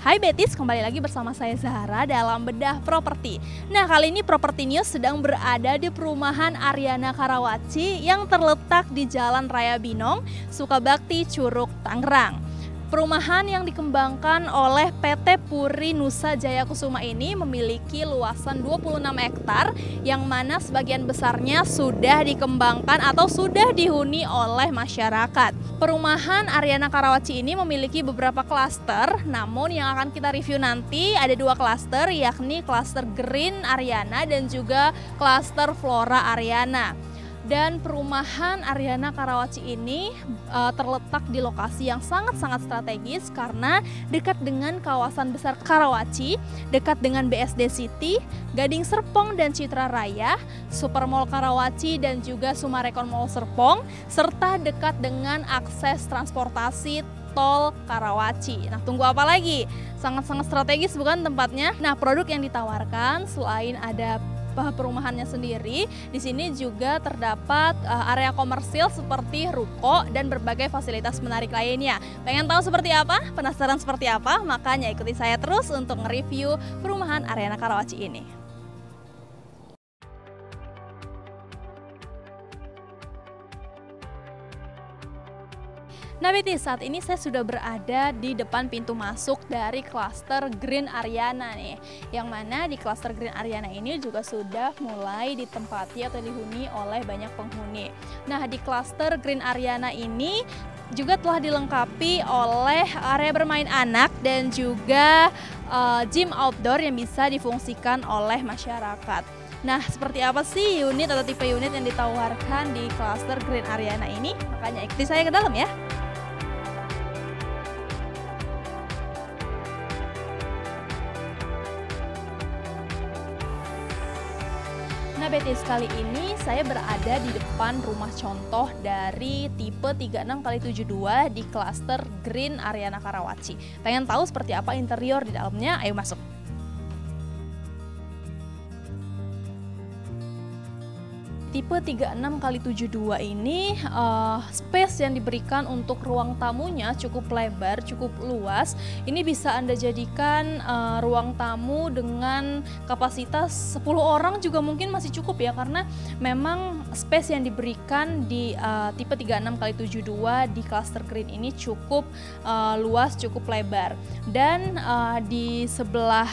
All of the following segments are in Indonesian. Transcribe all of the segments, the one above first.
Hai Betis, kembali lagi bersama saya Zahra dalam Bedah Properti. Nah, kali ini Properti News sedang berada di perumahan Ariana Karawaci yang terletak di Jalan Raya Binong, Sukabakti, Curug, Tangerang. Perumahan yang dikembangkan oleh PT Puri Nusa Jaya Kusuma ini memiliki luasan 26 hektar yang mana sebagian besarnya sudah dikembangkan atau sudah dihuni oleh masyarakat. Perumahan Ariana Karawaci ini memiliki beberapa klaster, namun yang akan kita review nanti ada dua klaster, yakni klaster Green Ariana dan juga klaster Flora Ariana. Dan perumahan Ariana Karawaci ini terletak di lokasi yang sangat-sangat strategis karena dekat dengan kawasan besar Karawaci, dekat dengan BSD City, Gading Serpong dan Citra Raya, Supermall Karawaci dan juga Sumarekon Mall Serpong, serta dekat dengan akses transportasi tol Karawaci. Nah, tunggu apa lagi? Sangat-sangat strategis bukan tempatnya? Nah, produk yang ditawarkan selain ada perumahannya sendiri, di sini juga terdapat area komersil seperti ruko dan berbagai fasilitas menarik lainnya. Pengen tahu seperti apa? Penasaran seperti apa? Makanya ikuti saya terus untuk nge-review perumahan Ariana Karawaci ini. Nah Betis, saat ini saya sudah berada di depan pintu masuk dari klaster Green Ariana nih. Yang mana di klaster Green Ariana ini juga sudah mulai ditempati atau dihuni oleh banyak penghuni. Nah, di klaster Green Ariana ini juga telah dilengkapi oleh area bermain anak dan juga gym outdoor yang bisa difungsikan oleh masyarakat. Nah, seperti apa sih unit atau tipe unit yang ditawarkan di klaster Green Ariana ini? Makanya ikuti saya ke dalam ya. Nah Betis, kali ini saya berada di depan rumah contoh dari tipe 36x72 di klaster Green Ariana Karawaci. Pengen tahu seperti apa interior di dalamnya? Ayo masuk. Tipe 36x72 ini space yang diberikan untuk ruang tamunya cukup lebar, cukup luas. Ini bisa Anda jadikan ruang tamu dengan kapasitas 10 orang juga mungkin masih cukup ya, karena memang space yang diberikan di tipe 36x72 di cluster Green ini cukup luas, cukup lebar. Dan di sebelah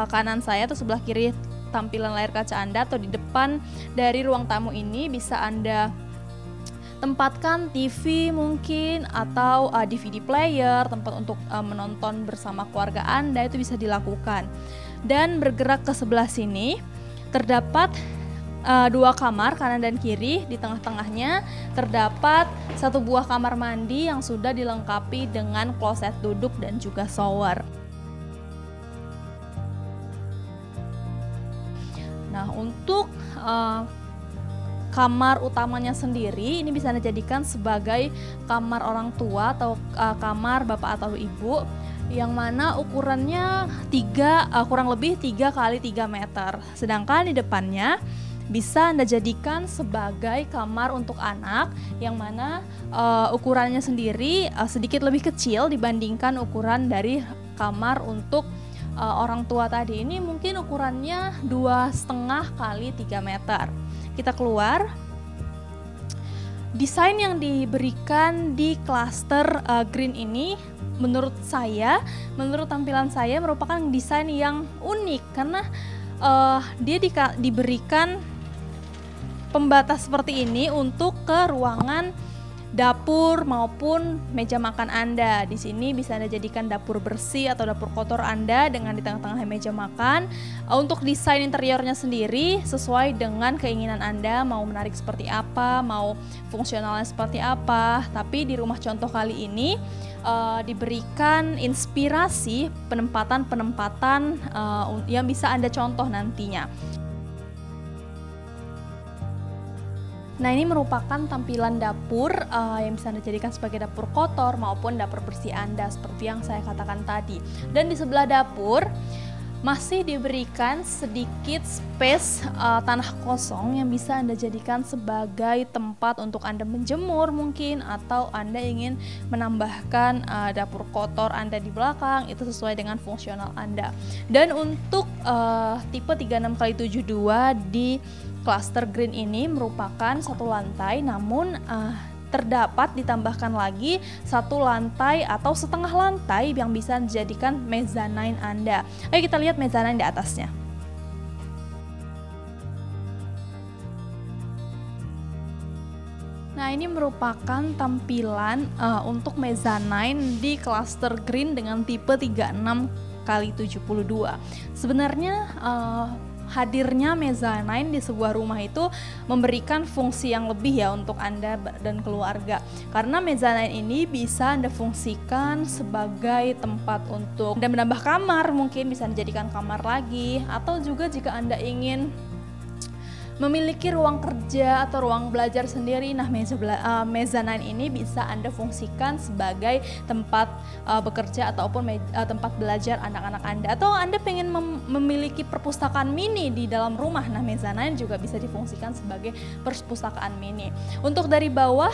kanan saya atau sebelah kiri tampilan layar kaca Anda atau di depan dari ruang tamu ini bisa Anda tempatkan TV mungkin atau DVD player, tempat untuk menonton bersama keluarga Anda, itu bisa dilakukan. Dan bergerak ke sebelah sini terdapat dua kamar kanan dan kiri. Di tengah-tengahnya terdapat satu buah kamar mandi yang sudah dilengkapi dengan kloset duduk dan juga shower. Nah, untuk kamar utamanya sendiri ini bisa Anda jadikan sebagai kamar orang tua atau kamar bapak atau ibu, yang mana ukurannya kurang lebih 3 x 3 meter. Sedangkan di depannya bisa Anda jadikan sebagai kamar untuk anak, yang mana ukurannya sendiri sedikit lebih kecil dibandingkan ukuran dari kamar untuk orang tua tadi. Ini mungkin ukurannya 2,5 x 3 meter. Kita keluar. Desain yang diberikan di klaster Green ini menurut tampilan saya merupakan desain yang unik karena dia diberikan pembatas seperti ini untuk ke ruangan dapur maupun meja makan Anda. Di sini bisa Anda jadikan dapur bersih atau dapur kotor Anda dengan di tengah-tengah meja makan. Untuk desain interiornya sendiri sesuai dengan keinginan Anda, mau menarik seperti apa, mau fungsionalnya seperti apa. Tapi di rumah contoh kali ini diberikan inspirasi penempatan-penempatan yang bisa Anda contoh nantinya. Nah, ini merupakan tampilan dapur yang bisa Anda jadikan sebagai dapur kotor maupun dapur bersih Anda seperti yang saya katakan tadi. Dan di sebelah dapur masih diberikan sedikit space tanah kosong yang bisa Anda jadikan sebagai tempat untuk Anda menjemur mungkin, atau Anda ingin menambahkan dapur kotor Anda di belakang, itu sesuai dengan fungsional Anda. Dan untuk tipe 36x72 di cluster green ini merupakan satu lantai, namun terdapat ditambahkan lagi satu lantai atau setengah lantai yang bisa dijadikan mezzanine Anda. Ayo kita lihat mezzanine di atasnya. Nah, ini merupakan tampilan untuk mezzanine di cluster green dengan tipe 36x72. Sebenarnya hadirnya mezzanine di sebuah rumah itu memberikan fungsi yang lebih ya untuk Anda dan keluarga. Karena mezzanine ini bisa Anda fungsikan sebagai tempat untuk Anda menambah kamar, mungkin bisa dijadikan kamar lagi, atau juga jika Anda ingin memiliki ruang kerja atau ruang belajar sendiri, nah mezzanine ini bisa Anda fungsikan sebagai tempat bekerja ataupun tempat belajar anak-anak Anda, atau Anda pengen memiliki perpustakaan mini di dalam rumah, nah mezzanine juga bisa difungsikan sebagai perpustakaan mini. Untuk dari bawah,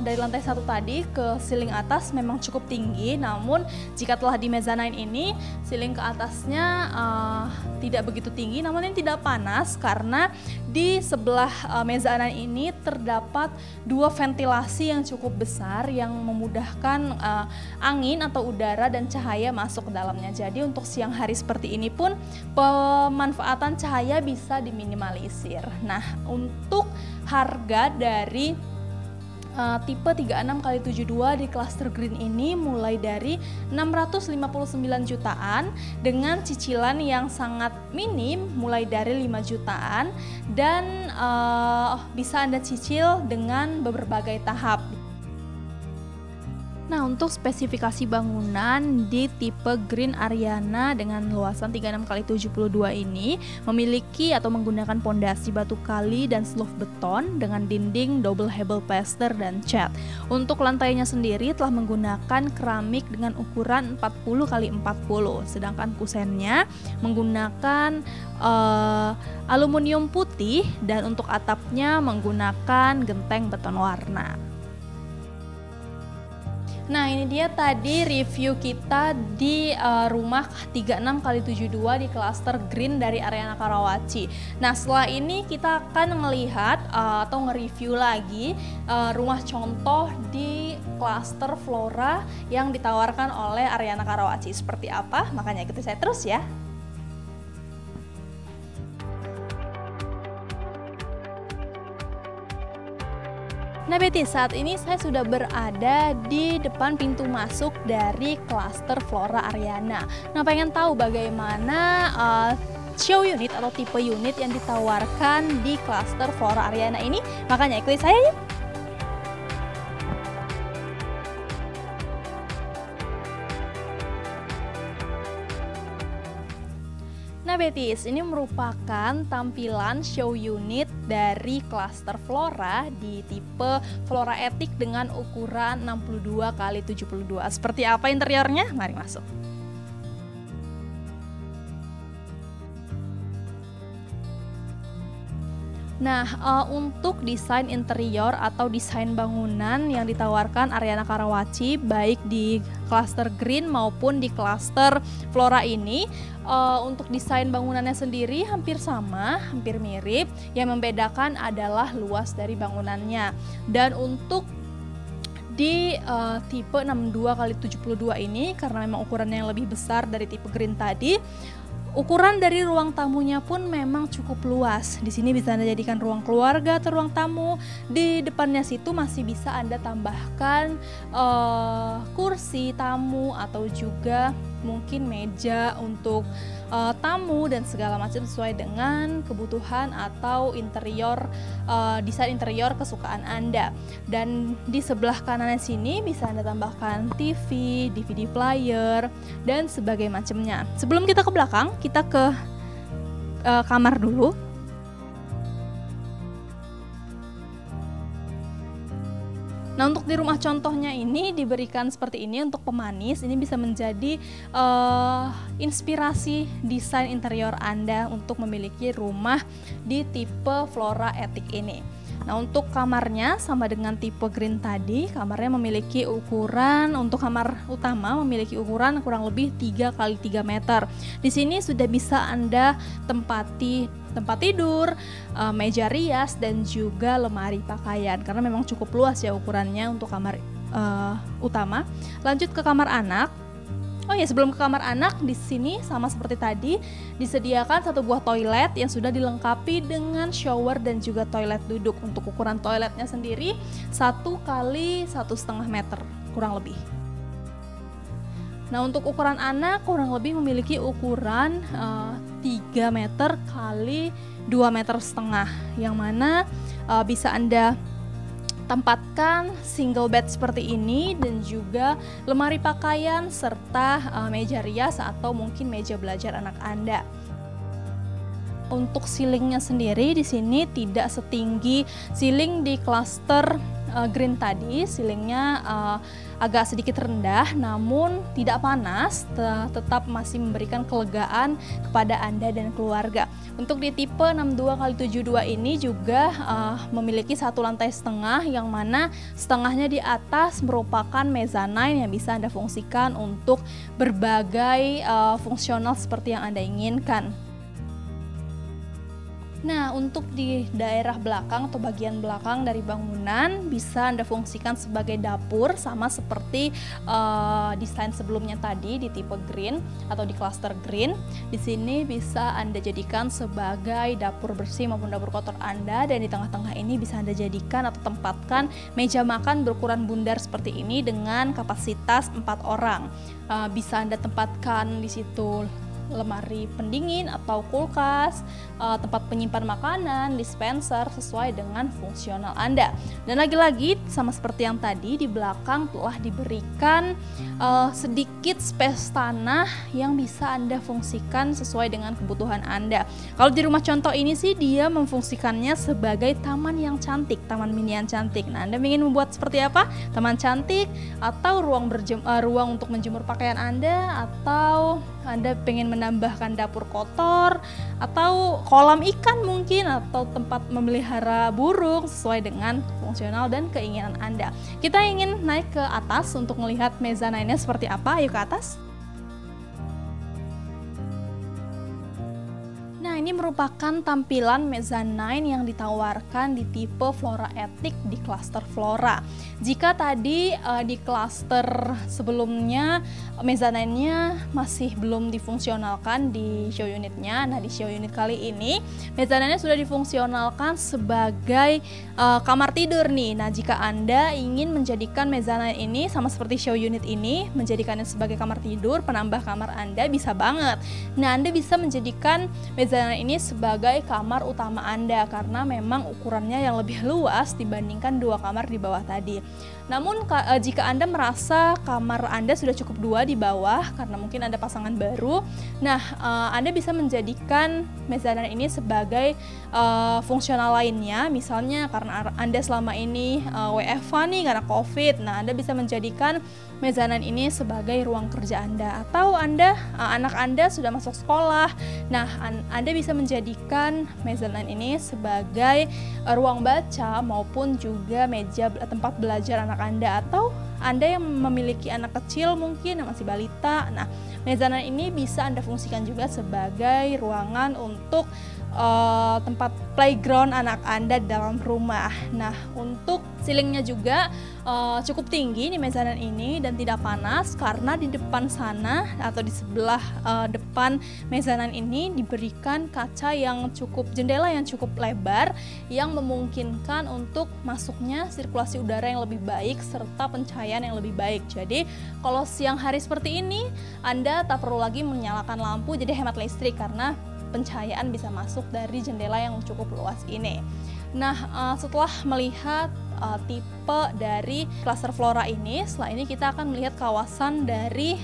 dari lantai 1 tadi ke ceiling atas memang cukup tinggi, namun jika telah di mezzanine ini, ceiling ke atasnya tidak begitu tinggi, namun ini tidak panas karena di sebelah mezzanine ini terdapat 2 ventilasi yang cukup besar yang memudahkan angin atau udara dan cahaya masuk ke dalamnya. Jadi untuk siang hari seperti ini pun pemanfaatan cahaya bisa diminimalisir. Nah, untuk harga dari tipe 36x72 di cluster green ini mulai dari 659 jutaan dengan cicilan yang sangat minim mulai dari 5 jutaan dan bisa Anda cicil dengan berbagai tahap. Nah, untuk spesifikasi bangunan di tipe Green Ariana dengan luasan 36x72 ini memiliki atau menggunakan pondasi batu kali dan slope beton dengan dinding double hebel plaster dan cat. Untuk lantainya sendiri telah menggunakan keramik dengan ukuran 40x40, sedangkan kusennya menggunakan aluminium putih dan untuk atapnya menggunakan genteng beton warna. Nah, ini dia tadi review kita di rumah 36x72 di cluster green dari Ariana Karawaci. Nah, setelah ini kita akan melihat atau nge-review lagi rumah contoh di cluster Flora yang ditawarkan oleh Ariana Karawaci. Seperti apa? Makanya ikuti saya terus ya. Nah Betty, saat ini saya sudah berada di depan pintu masuk dari cluster Flora Ariana. Nah, pengen tahu bagaimana show unit atau tipe unit yang ditawarkan di cluster Flora Ariana ini? Makanya ikuti saya yuk! Nah Betis, ini merupakan tampilan show unit dari cluster Flora di tipe Flora Etik dengan ukuran 62x72. Seperti apa interiornya? Mari masuk. Nah, untuk desain interior atau desain bangunan yang ditawarkan Ariana Karawaci baik di cluster green maupun di cluster Flora ini, untuk desain bangunannya sendiri hampir sama, hampir mirip. Yang membedakan adalah luas dari bangunannya. Dan untuk di tipe 62x72 ini, karena memang ukurannya yang lebih besar dari tipe green tadi, ukuran dari ruang tamunya pun memang cukup luas. Di sini bisa Anda jadikan ruang keluarga atau ruang tamu. Di depannya situ masih bisa Anda tambahkan kursi tamu atau juga mungkin meja untuk tamu dan segala macam sesuai dengan kebutuhan atau interior, desain interior kesukaan Anda. Dan di sebelah kanannya sini bisa Anda tambahkan TV, DVD player dan sebagainya macamnya. Sebelum kita ke belakang, kita ke kamar dulu. Nah, untuk di rumah contohnya ini diberikan seperti ini untuk pemanis. Ini bisa menjadi inspirasi desain interior Anda untuk memiliki rumah di tipe Flora Attic ini. Nah, untuk kamarnya sama dengan tipe green tadi, kamarnya memiliki ukuran, untuk kamar utama memiliki ukuran kurang lebih 3 x 3 meter. Di sini sudah bisa Anda tempati tempat tidur, meja rias, dan juga lemari pakaian, karena memang cukup luas ya ukurannya untuk kamar utama. Lanjut ke kamar anak. Oh ya, sebelum ke kamar anak, di sini sama seperti tadi disediakan satu buah toilet yang sudah dilengkapi dengan shower dan juga toilet duduk. Untuk ukuran toiletnya sendiri 1 x 1,5 meter kurang lebih. Nah, untuk ukuran anak kurang lebih memiliki ukuran 3 meter x 2,5 meter, yang mana bisa Anda tempatkan single bed seperti ini dan juga lemari pakaian serta meja rias atau mungkin meja belajar anak Anda. Untuk ceilingnya sendiri di sini tidak setinggi ceiling di klaster green tadi. Ceilingnya agak sedikit rendah, namun tidak panas, tetap masih memberikan kelegaan kepada Anda dan keluarga. Untuk di tipe 62x72 ini juga memiliki 1 lantai setengah, yang mana setengahnya di atas merupakan mezzanine yang bisa Anda fungsikan untuk berbagai fungsional seperti yang Anda inginkan. Nah, untuk di daerah belakang atau bagian belakang dari bangunan bisa Anda fungsikan sebagai dapur, sama seperti desain sebelumnya tadi di tipe green atau di cluster green. Di sini bisa Anda jadikan sebagai dapur bersih maupun dapur kotor Anda, dan di tengah-tengah ini bisa Anda jadikan atau tempatkan meja makan berukuran bundar seperti ini dengan kapasitas 4 orang. Bisa Anda tempatkan di situ lemari pendingin atau kulkas, tempat penyimpan makanan, dispenser sesuai dengan fungsional Anda. Dan lagi-lagi sama seperti yang tadi, di belakang telah diberikan sedikit space tanah yang bisa Anda fungsikan sesuai dengan kebutuhan Anda. Kalau di rumah contoh ini sih dia memfungsikannya sebagai taman yang cantik, taman mini yang cantik. Nah, Anda ingin membuat seperti apa? Taman cantik atau ruang untuk menjemur pakaian Anda, atau Anda pengen menambahkan dapur kotor atau kolam ikan mungkin, atau tempat memelihara burung sesuai dengan fungsional dan keinginan Anda. Kita ingin naik ke atas untuk melihat mezzanine-nya seperti apa. Ayo ke atas. Nah, ini merupakan tampilan mezzanine yang ditawarkan di tipe Flora Attic di klaster Flora. Jika tadi di klaster sebelumnya mezzanine-nya masih belum difungsionalkan di show unitnya, nah di show unit kali ini mezzanine-nya sudah difungsionalkan sebagai kamar tidur nih. Nah, jika Anda ingin menjadikan mezzanine ini sama seperti show unit ini, menjadikannya sebagai kamar tidur, penambah kamar Anda bisa banget. Nah, Anda bisa menjadikan mezzanine ini sebagai kamar utama Anda karena memang ukurannya yang lebih luas dibandingkan 2 kamar di bawah tadi. Namun jika Anda merasa kamar Anda sudah cukup 2 di bawah karena mungkin Anda pasangan baru, nah Anda bisa menjadikan mezzanine ini sebagai fungsional lainnya. Misalnya karena Anda selama ini WFH nih karena COVID, nah Anda bisa menjadikan mezzanine ini sebagai ruang kerja Anda, atau anak Anda sudah masuk sekolah. Nah, Anda bisa menjadikan mezzanine ini sebagai ruang baca maupun juga meja tempat belajar anak Anda, atau Anda yang memiliki anak kecil mungkin yang masih balita. Nah, mezzanine ini bisa Anda fungsikan juga sebagai ruangan untuk tempat playground anak Anda dalam rumah. Nah, untuk ceilingnya juga cukup tinggi di mezzanine ini dan tidak panas karena di depan sana atau di sebelah depan mezzanine ini diberikan kaca yang jendela yang cukup lebar yang memungkinkan untuk masuknya sirkulasi udara yang lebih baik serta pencahayaan yang lebih baik. Jadi kalau siang hari seperti ini Anda tak perlu lagi menyalakan lampu, jadi hemat listrik karena pencahayaan bisa masuk dari jendela yang cukup luas ini. Nah, setelah melihat tipe dari klaster Flora ini, setelah ini kita akan melihat kawasan dari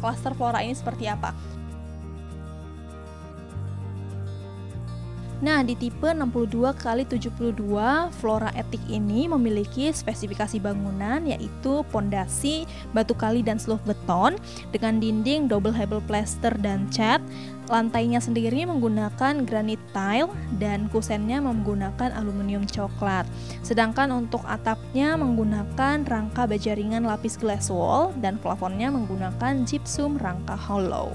klaster Flora ini seperti apa. Nah, di tipe 62x72 Flora Etik ini memiliki spesifikasi bangunan yaitu pondasi, batu kali dan seluf beton dengan dinding double hebel plaster dan cat. Lantainya sendiri menggunakan granit tile dan kusennya menggunakan aluminium coklat. Sedangkan untuk atapnya menggunakan rangka baja ringan lapis glass wall dan plafonnya menggunakan gypsum rangka hollow.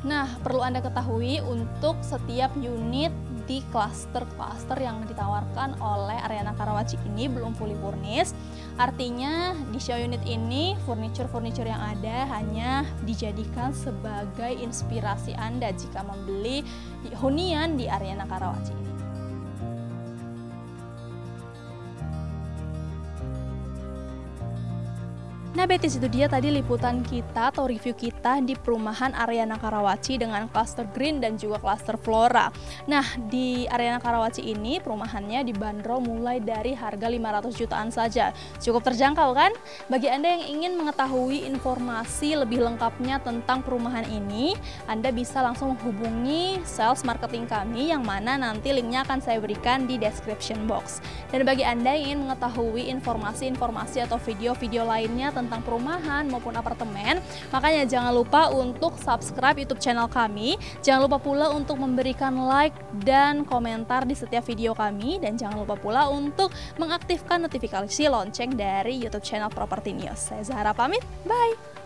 Nah, perlu Anda ketahui untuk setiap unit di klaster-klaster yang ditawarkan oleh Ariana Karawaci ini belum fully furnished. Artinya di show unit ini furniture-furniture yang ada hanya dijadikan sebagai inspirasi Anda jika membeli hunian di Ariana Karawaci ini. Nah Betis, itu dia tadi liputan kita atau review kita di perumahan Ariana Karawaci dengan klaster green dan juga klaster flora. Nah di Ariana Karawaci ini perumahannya dibanderol mulai dari harga 500 jutaan saja. Cukup terjangkau kan? Bagi Anda yang ingin mengetahui informasi lebih lengkapnya tentang perumahan ini, Anda bisa langsung menghubungi sales marketing kami yang mana nanti linknya akan saya berikan di description box. Dan bagi Anda yang ingin mengetahui informasi-informasi atau video-video lainnya tentang perumahan maupun apartemen, makanya jangan lupa untuk subscribe YouTube channel kami. Jangan lupa pula untuk memberikan like dan komentar di setiap video kami, dan jangan lupa pula untuk mengaktifkan notifikasi lonceng dari YouTube channel Property News. Saya Zahra pamit, bye.